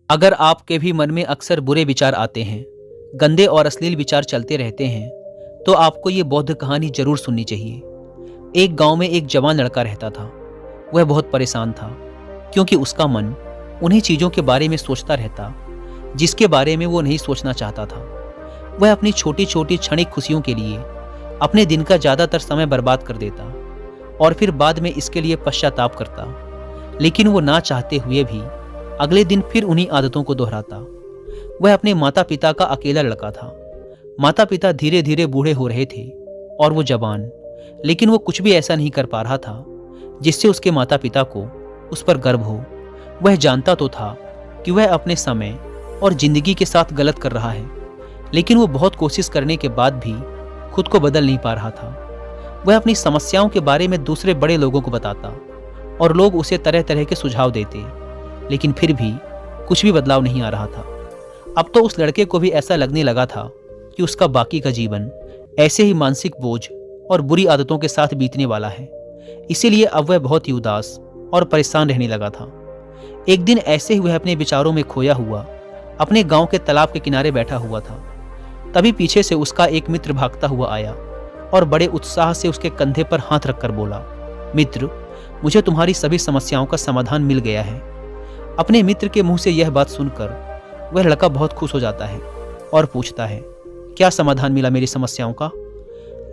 अगर आपके भी मन में अक्सर बुरे विचार आते हैं, गंदे और अश्लील विचार चलते रहते हैं, तो आपको ये बौद्ध कहानी जरूर सुननी चाहिए। एक गांव में एक जवान लड़का रहता था। वह बहुत परेशान था, क्योंकि उसका मन उन्हीं चीज़ों के बारे में सोचता रहता जिसके बारे में वो नहीं सोचना चाहता था। वह अपनी छोटी छोटी क्षणिक खुशियों के लिए अपने दिन का ज़्यादातर समय बर्बाद कर देता और फिर बाद में इसके लिए पश्चाताप करता। लेकिन वो ना चाहते हुए भी अगले दिन फिर उन्हीं आदतों को दोहराता। वह अपने माता पिता का अकेला लड़का था। माता पिता धीरे धीरे बूढ़े हो रहे थे और वो जवान, लेकिन वो कुछ भी ऐसा नहीं कर पा रहा था जिससे उसके माता पिता को उस पर गर्व हो। वह जानता तो था कि वह अपने समय और जिंदगी के साथ गलत कर रहा है, लेकिन वो बहुत कोशिश करने के बाद भी खुद को बदल नहीं पा रहा था। वह अपनी समस्याओं के बारे में दूसरे बड़े लोगों को बताता और लोग उसे तरह तरह के सुझाव देते, लेकिन फिर भी कुछ भी बदलाव नहीं आ रहा था। अब तो उस लड़के को भी ऐसा लगने लगा था कि उसका बाकी का जीवन ऐसे ही मानसिक बोझ और बुरी आदतों के साथ बीतने वाला है। इसीलिए अब वह बहुत ही उदास और परेशान रहने लगा था। एक दिन ऐसे ही वह अपने विचारों में खोया हुआ अपने गांव के तालाब के किनारे बैठा हुआ था। तभी पीछे से उसका एक मित्र भागता हुआ आया और बड़े उत्साह से उसके कंधे पर हाथ रखकर बोला, मित्र, मुझे तुम्हारी सभी समस्याओं का समाधान मिल गया है। अपने मित्र के मुंह से यह बात सुनकर वह लड़का बहुत खुश हो जाता है और पूछता है, क्या समाधान मिला मेरी समस्याओं का?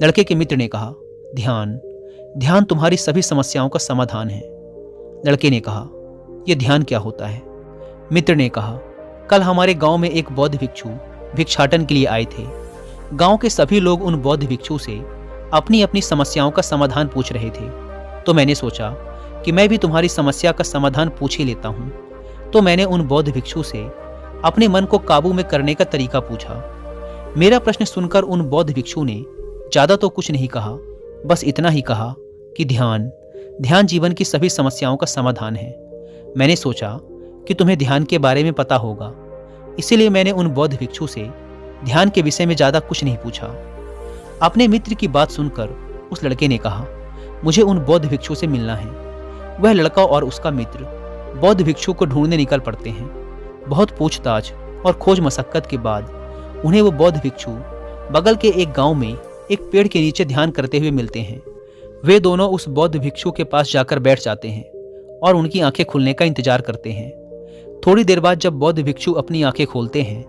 लड़के के मित्र ने कहा, ध्यान। ध्यान तुम्हारी सभी समस्याओं का समाधान है। लड़के ने कहा, यह ध्यान क्या होता है? मित्र ने कहा, कल हमारे गांव में एक बौद्ध भिक्षु भिक्षाटन के लिए आए थे। गांव के सभी लोग उन बौद्ध भिक्षु से अपनी अपनी समस्याओं का समाधान पूछ रहे थे, तो मैंने सोचा कि मैं भी तुम्हारी समस्या का समाधान पूछ ही लेता हूँ। तो मैंने उन बौद्ध भिक्षु से अपने मन को काबू में करने का तरीका पूछा। मेरा प्रश्न सुनकर उन बौद्ध भिक्षु ने ज़्यादा तो कुछ नहीं कहा, बस इतना ही कहा कि ध्यान जीवन की सभी समस्याओं का समाधान है। मैंने सोचा कि तुम्हें ध्यान के बारे में पता होगा, इसीलिए मैंने उन बौद्ध भिक्षु से ध्यान के विषय में ज़्यादा कुछ नहीं पूछा। अपने मित्र की बात सुनकर उस लड़के ने कहा, मुझे उन बौद्ध भिक्षु से मिलना है। वह लड़का और उसका मित्र बौद्ध भिक्षु को ढूंढने निकल पड़ते हैं। बहुत पूछताछ और खोज मशक्कत के बाद उन्हें वो बौद्ध भिक्षु बगल के एक गांव में एक पेड़ के नीचे ध्यान करते हुए मिलते हैं। वे दोनों उस बौद्ध भिक्षु के पास जाकर बैठ जाते हैं और उनकी आंखें खुलने का इंतजार करते हैं। थोड़ी देर बाद जब बौद्ध भिक्षु अपनी आंखें खोलते हैं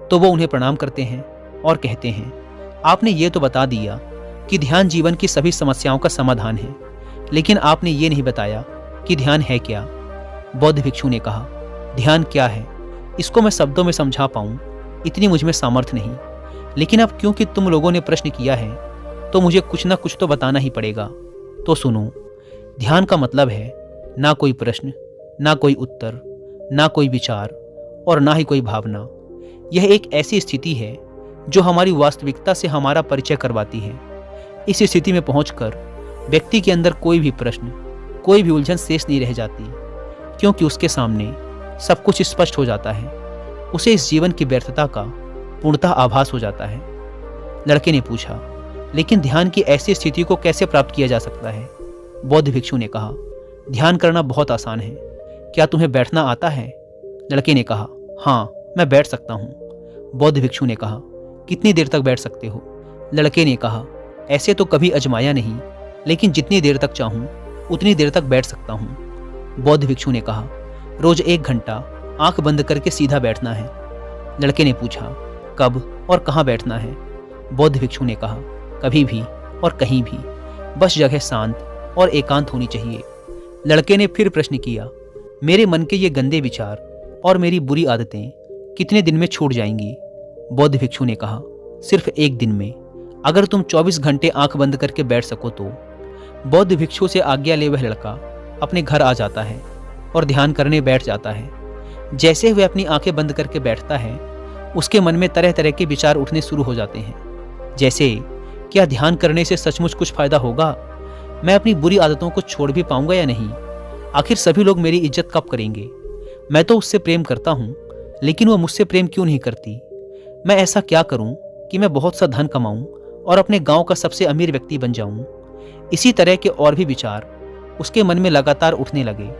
तो वो उन्हें प्रणाम करते हैं और कहते हैं, आपने ये तो बता दिया कि ध्यान जीवन की सभी समस्याओं का समाधान है, लेकिन आपने ये नहीं बताया कि ध्यान है क्या। बौद्ध भिक्षु ने कहा, ध्यान क्या है इसको मैं शब्दों में समझा पाऊं इतनी मुझमें सामर्थ्य नहीं, लेकिन अब क्योंकि तुम लोगों ने प्रश्न किया है तो मुझे कुछ ना कुछ तो बताना ही पड़ेगा। तो सुनो, ध्यान का मतलब है ना कोई प्रश्न, ना कोई उत्तर, ना कोई विचार और ना ही कोई भावना। यह एक ऐसी स्थिति है जो हमारी वास्तविकता से हमारा परिचय करवाती है। इस स्थिति में पहुंचकर व्यक्ति के अंदर कोई भी प्रश्न, कोई भी उलझन शेष नहीं रह जाती, क्योंकि उसके सामने सब कुछ स्पष्ट हो जाता है। उसे इस जीवन की व्यर्थता का पूर्णतः आभास हो जाता है। लड़के ने पूछा, लेकिन ध्यान की ऐसी स्थिति को कैसे प्राप्त किया जा सकता है? बौद्ध भिक्षु ने कहा, ध्यान करना बहुत आसान है। क्या तुम्हें बैठना आता है? लड़के ने कहा, हाँ, मैं बैठ सकता हूँ। बौद्ध भिक्षु ने कहा, कितनी देर तक बैठ सकते हो? लड़के ने कहा, ऐसे तो कभी आजमाया नहीं, लेकिन जितनी देर तक चाहूँ उतनी देर तक बैठ सकता हूँ। बौद्ध भिक्षु ने कहा, रोज 1 घंटा आंख बंद करके सीधा बैठना है। लड़के ने पूछा, कब और कहाँ बैठना है? बौद्ध भिक्षु ने कहा, कभी भी और कहीं भी, बस जगह शांत और एकांत होनी चाहिए। लड़के ने फिर प्रश्न किया, मेरे मन के ये गंदे विचार और मेरी बुरी आदतें कितने दिन में छूट जाएंगी? बौद्ध भिक्षु ने कहा, सिर्फ 1 दिन में, अगर तुम 24 घंटे आंख बंद करके बैठ सको तो। बौद्ध भिक्षु से आज्ञा ले वह लड़का अपने घर आ जाता है और ध्यान करने बैठ जाता है। जैसे वह अपनी आंखें बंद करके बैठता है, उसके मन में तरह तरह के विचार उठने शुरू हो जाते हैं। जैसे, क्या ध्यान करने से सचमुच कुछ फायदा होगा? मैं अपनी बुरी आदतों को छोड़ भी पाऊंगा या नहीं? आखिर सभी लोग मेरी इज्जत कब करेंगे? मैं तो उससे प्रेम करता हूँ, लेकिन वो मुझसे प्रेम क्यों नहीं करती? मैं ऐसा क्या करूँ कि मैं बहुत सा धन कमाऊँ और अपने गांव का सबसे अमीर व्यक्ति बन जाऊँ? इसी तरह के और भी विचार उसके मन में लगातार उठने लगे।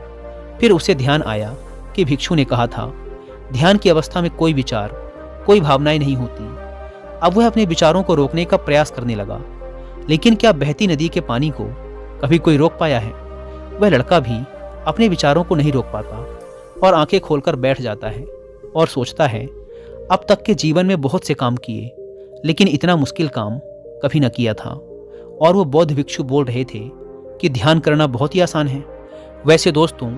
फिर उसे ध्यान आया कि भिक्षु ने कहा था ध्यान की अवस्था में कोई विचार, कोई भावनाएं नहीं होती। अब वह अपने विचारों को रोकने का प्रयास करने लगा, लेकिन क्या बहती नदी के पानी को कभी कोई रोक पाया है? वह लड़का भी अपने विचारों को नहीं रोक पाता और आंखें खोलकर बैठ जाता है और सोचता है, अब तक के जीवन में बहुत से काम किए, लेकिन इतना मुश्किल काम कभी न किया था। और वो बौद्ध भिक्षु बोल रहे थे कि ध्यान करना बहुत ही आसान है। वैसे दोस्तों,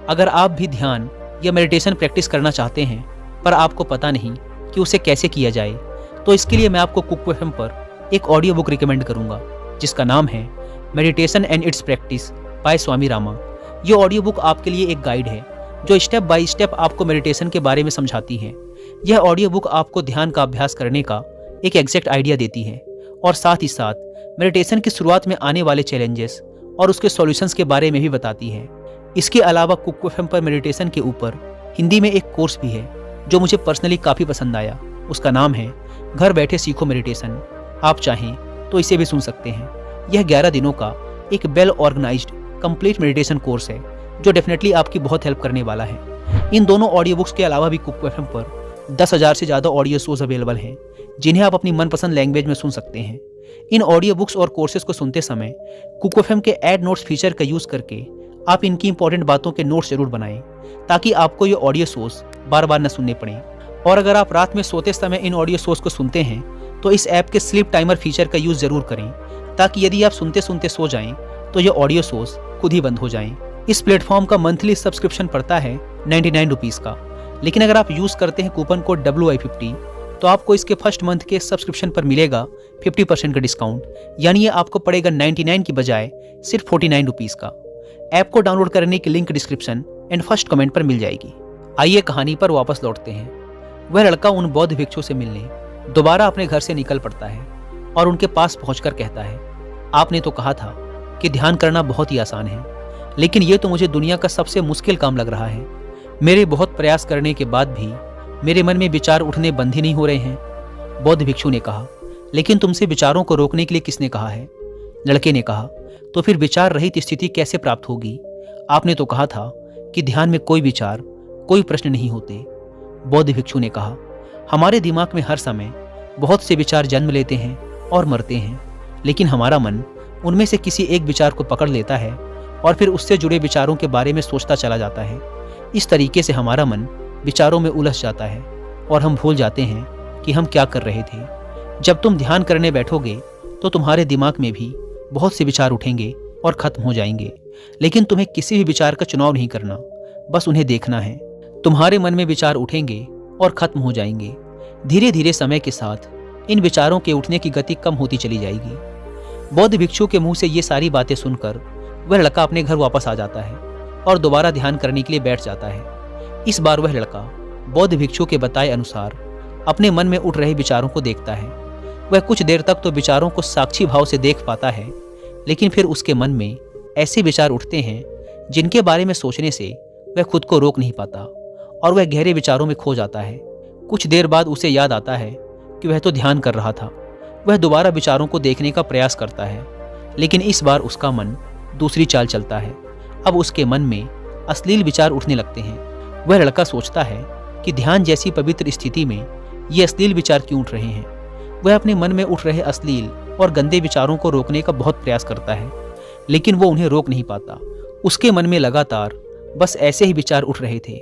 अगर आप भी ध्यान या मेडिटेशन प्रैक्टिस करना चाहते हैं पर आपको पता नहीं कि उसे कैसे किया जाए, तो इसके लिए मैं आपको कुक एफएम पर एक ऑडियो बुक रिकमेंड करूंगा जिसका नाम है meditation and it's practice by Swami Rama. ये ऑडियो बुक आपके लिए एक गाइड है जो स्टेप बाय स्टेप आपको मेडिटेशन के बारे में समझाती है। यह ऑडियो बुक आपको ध्यान का अभ्यास करने का एक एग्जैक्ट आइडिया देती है और साथ ही साथ मेडिटेशन की शुरुआत में आने वाले चैलेंजेस और उसके सॉल्यूशंस के बारे में भी बताती है। इसके अलावा कुक एफएम पर मेडिटेशन के ऊपर हिंदी में एक कोर्स भी है जो मुझे पर्सनली काफ़ी पसंद आया। उसका नाम है घर बैठे सीखो मेडिटेशन। आप चाहें तो इसे भी सुन सकते हैं। यह 11 दिनों का एक well organised complete meditation course है जो डेफिनेटली आपकी बहुत हेल्प करने वाला है। इन दोनों ऑडियो बुक्स के अलावा भी कुक एफएम पर 10,000 से ज़्यादा ऑडियो शोज अवेलेबल हैं जिन्हें आप अपनी मनपसंद लैंग्वेज में सुन सकते हैं। इन ऑडियो बुक्स और कोर्सेज को सुनते समय कुक एफएम के ऐड नोट्स फीचर का यूज़ करके आप इनकी इंपॉर्टेंट बातों के नोट्स जरूर बनाएं ताकि आपको ये ऑडियो शोज बार बार न सुनने पड़ें। और अगर आप रात में सोते समय इन ऑडियो शोज को सुनते हैं तो इस ऐप के स्लीप टाइमर फीचर का यूज़ जरूर करें ताकि यदि आप सुनते सुनते सो जाएं तो ये ऑडियो शोज खुद ही बंद हो जाएं। इस प्लेटफॉर्म का मंथली सब्सक्रिप्शन पड़ता है 99 रुपीज़ का, लेकिन अगर आप यूज़ करते हैं कूपन कोड WI50 तो आपको इसके फर्स्ट मंथ के सब्सक्रिप्शन पर मिलेगा 50% का डिस्काउंट, यानी ये आपको पड़ेगा 99 की बजाय सिर्फ 49 रुपीज़ का। ऐप को डाउनलोड करने की link description and first comment पर मिल जाएगी। आइए कहानी पर वापस लौटते हैं। वह लड़का उन बौद्ध भिक्षु से मिलने दोबारा अपने घर से निकल पड़ता है और उनके पास पहुंचकर कहता है, आपने तो कहा था कि ध्यान करना बहुत ही आसान है, लेकिन ये तो मुझे दुनिया का सबसे मुश्किल काम लग रहा है। मेरे बहुत प्रयास करने के बाद भी मेरे मन में विचार उठने बंद ही नहीं हो रहे हैं। बौद्ध भिक्षु ने कहा, लेकिन तुमसे विचारों को रोकने के लिए किसने कहा है? लड़के ने कहा, तो फिर विचार रहित स्थिति कैसे प्राप्त होगी? आपने तो कहा था कि ध्यान में कोई विचार, कोई प्रश्न नहीं होते। बौद्ध भिक्षु ने कहा, हमारे दिमाग में हर समय बहुत से विचार जन्म लेते हैं और मरते हैं, लेकिन हमारा मन उनमें से किसी एक विचार को पकड़ लेता है और फिर उससे जुड़े विचारों के बारे में सोचता चला जाता है। इस तरीके से हमारा मन विचारों में उलझ जाता है और हम भूल जाते हैं कि हम क्या कर रहे थे। जब तुम ध्यान करने बैठोगे तो तुम्हारे दिमाग में भी बहुत से विचार उठेंगे और खत्म हो जाएंगे, लेकिन तुम्हें किसी भी विचार का चुनाव नहीं करना, बस उन्हें देखना है। तुम्हारे मन में विचार उठेंगे और खत्म हो जाएंगे। धीरे धीरे समय के साथ इन विचारों के उठने की गति कम होती चली जाएगी। बौद्ध भिक्षु के मुंह से ये सारी बातें सुनकर वह लड़का अपने घर वापस आ जाता है और दोबारा ध्यान करने के लिए बैठ जाता है। इस बार वह लड़का बौद्ध भिक्षु के बताए अनुसार अपने मन में उठ रहे विचारों को देखता है। वह कुछ देर तक तो विचारों को साक्षी भाव से देख पाता है, लेकिन फिर उसके मन में ऐसे विचार उठते हैं जिनके बारे में सोचने से वह खुद को रोक नहीं पाता और वह गहरे विचारों में खो जाता है। कुछ देर बाद उसे याद आता है कि वह तो ध्यान कर रहा था। वह दोबारा विचारों को देखने का प्रयास करता है, लेकिन इस बार उसका मन दूसरी चाल चलता है। अब उसके मन में अश्लील विचार उठने लगते हैं। वह लड़का सोचता है कि ध्यान जैसी पवित्र स्थिति में ये अश्लील विचार क्यों उठ रहे हैं। वह अपने मन में उठ रहे अश्लील और गंदे विचारों को रोकने का बहुत प्रयास करता है, लेकिन वो उन्हें रोक नहीं पाता। उसके मन में लगातार बस ऐसे ही विचार उठ रहे थे।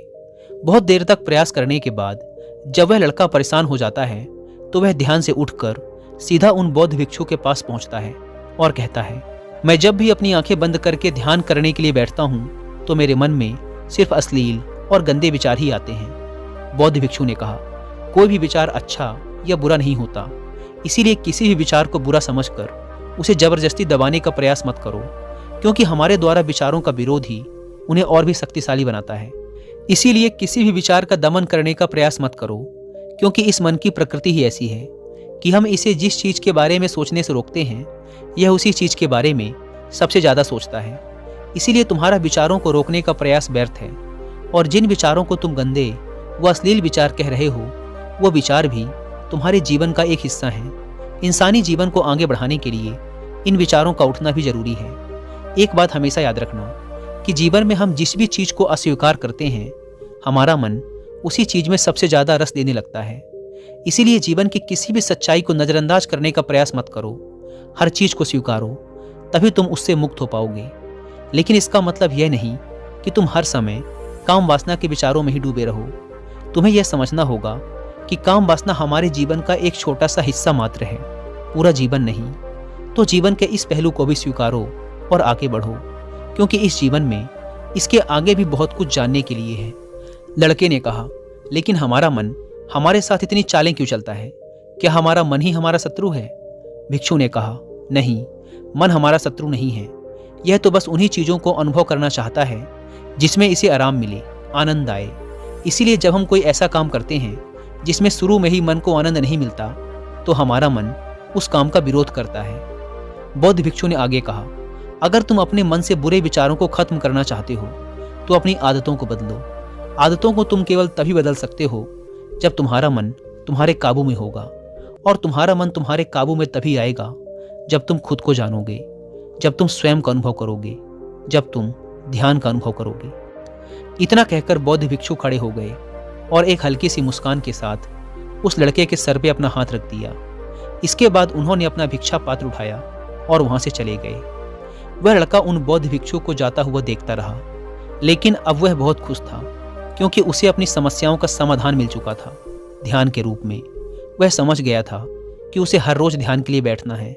बहुत देर तक प्रयास करने के बाद जब वह लड़का परेशान हो जाता है तो वह ध्यान से उठकर सीधा उन बौद्ध भिक्षु के पास पहुंचता है और कहता है, मैं जब भी अपनी आंखें बंद करके ध्यान करने के लिए बैठता हूं तो मेरे मन में सिर्फ अश्लील और गंदे विचार ही आते हैं। बौद्ध भिक्षु ने कहा, कोई भी विचार अच्छा या बुरा नहीं होता, इसीलिए किसी भी विचार को बुरा समझकर उसे जबरदस्ती दबाने का प्रयास मत करो, क्योंकि हमारे द्वारा विचारों का विरोध ही उन्हें और भी शक्तिशाली बनाता है। इसीलिए किसी भी विचार का दमन करने का प्रयास मत करो, क्योंकि इस मन की प्रकृति ही ऐसी है कि हम इसे जिस चीज़ के बारे में सोचने से रोकते हैं यह उसी चीज़ के बारे में सबसे ज़्यादा सोचता है। इसीलिए तुम्हारा विचारों को रोकने का प्रयास व्यर्थ है, और जिन विचारों को तुम गंदे व अश्लील विचार कह रहे हो वो विचार भी तुम्हारे जीवन का एक हिस्सा है। इंसानी जीवन को आगे बढ़ाने के लिए इन विचारों का उठना भी जरूरी है। एक बात हमेशा याद रखना कि जीवन में हम जिस भी चीज़ को अस्वीकार करते हैं हमारा मन उसी चीज में सबसे ज्यादा रस देने लगता है। इसीलिए जीवन की किसी भी सच्चाई को नजरअंदाज करने का प्रयास मत करो। हर चीज को स्वीकारो, तभी तुम उससे मुक्त हो पाओगे। लेकिन इसका मतलब यह नहीं कि तुम हर समय काम वासना के विचारों में ही डूबे रहो। तुम्हें यह समझना होगा कि काम वासना हमारे जीवन का एक छोटा सा हिस्सा मात्र है, पूरा जीवन नहीं। तो जीवन के इस पहलू को भी स्वीकारो और आगे बढ़ो, क्योंकि इस जीवन में इसके आगे भी बहुत कुछ जानने के लिए है। लड़के ने कहा, लेकिन हमारा मन हमारे साथ इतनी चालें क्यों चलता है? क्या हमारा मन ही हमारा शत्रु है? भिक्षु ने कहा, नहीं, मन हमारा शत्रु नहीं है। यह तो बस उन्हीं चीज़ों को अनुभव करना चाहता है जिसमें इसे आराम मिले, आनंद आए। इसीलिए जब हम कोई ऐसा काम करते हैं जिसमें शुरू में ही मन को आनंद नहीं मिलता, तो हमारा मन उस काम का विरोध करता है। बौद्ध भिक्षु ने आगे कहा, अगर तुम अपने मन से बुरे विचारों को खत्म करना चाहते हो तो अपनी आदतों को बदलो। आदतों को तुम केवल तभी बदल सकते हो जब तुम्हारा मन तुम्हारे काबू में होगा, और तुम्हारा मन तुम्हारे काबू में तभी आएगा जब तुम खुद को जानोगे, जब तुम स्वयं का अनुभव करोगे, जब तुम ध्यान का अनुभव करोगे। इतना कहकर बौद्ध भिक्षु खड़े हो गए और एक हल्की सी मुस्कान के साथ उस लड़के के सर पे अपना हाथ रख दिया। इसके बाद उन्होंने अपना भिक्षा पात्र उठाया और वहां से चले गए। वह लड़का उन बौद्ध भिक्षु को जाता हुआ देखता रहा, लेकिन अब वह बहुत खुश था, क्योंकि उसे अपनी समस्याओं का समाधान मिल चुका था ध्यान के रूप में। वह समझ गया था कि उसे हर रोज ध्यान के लिए बैठना है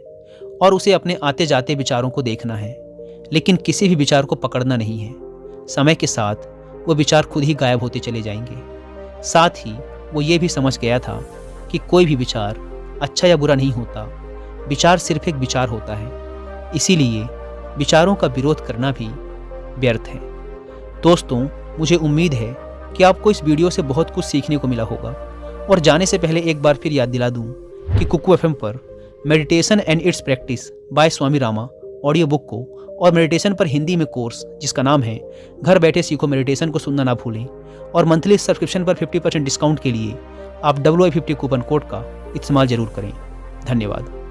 और उसे अपने आते जाते विचारों को देखना है, लेकिन किसी भी विचार को पकड़ना नहीं है। समय के साथ वो विचार खुद ही गायब होते चले जाएंगे। साथ ही वो ये भी समझ गया था कि कोई भी विचार अच्छा या बुरा नहीं होता, विचार सिर्फ एक विचार होता है। इसीलिए विचारों का विरोध करना भी व्यर्थ है। दोस्तों, मुझे उम्मीद है कि आपको इस वीडियो से बहुत कुछ सीखने को मिला होगा। और जाने से पहले एक बार फिर याद दिला दूं कि कुकू FM पर meditation and it's practice by Swami Rama audio book को और मेडिटेशन पर हिंदी में कोर्स जिसका नाम है घर बैठे सीखो मेडिटेशन को सुनना ना भूलें। और मंथली सब्सक्रिप्शन पर 50% डिस्काउंट के लिए आप WI50 कूपन कोड का इस्तेमाल जरूर करें। धन्यवाद।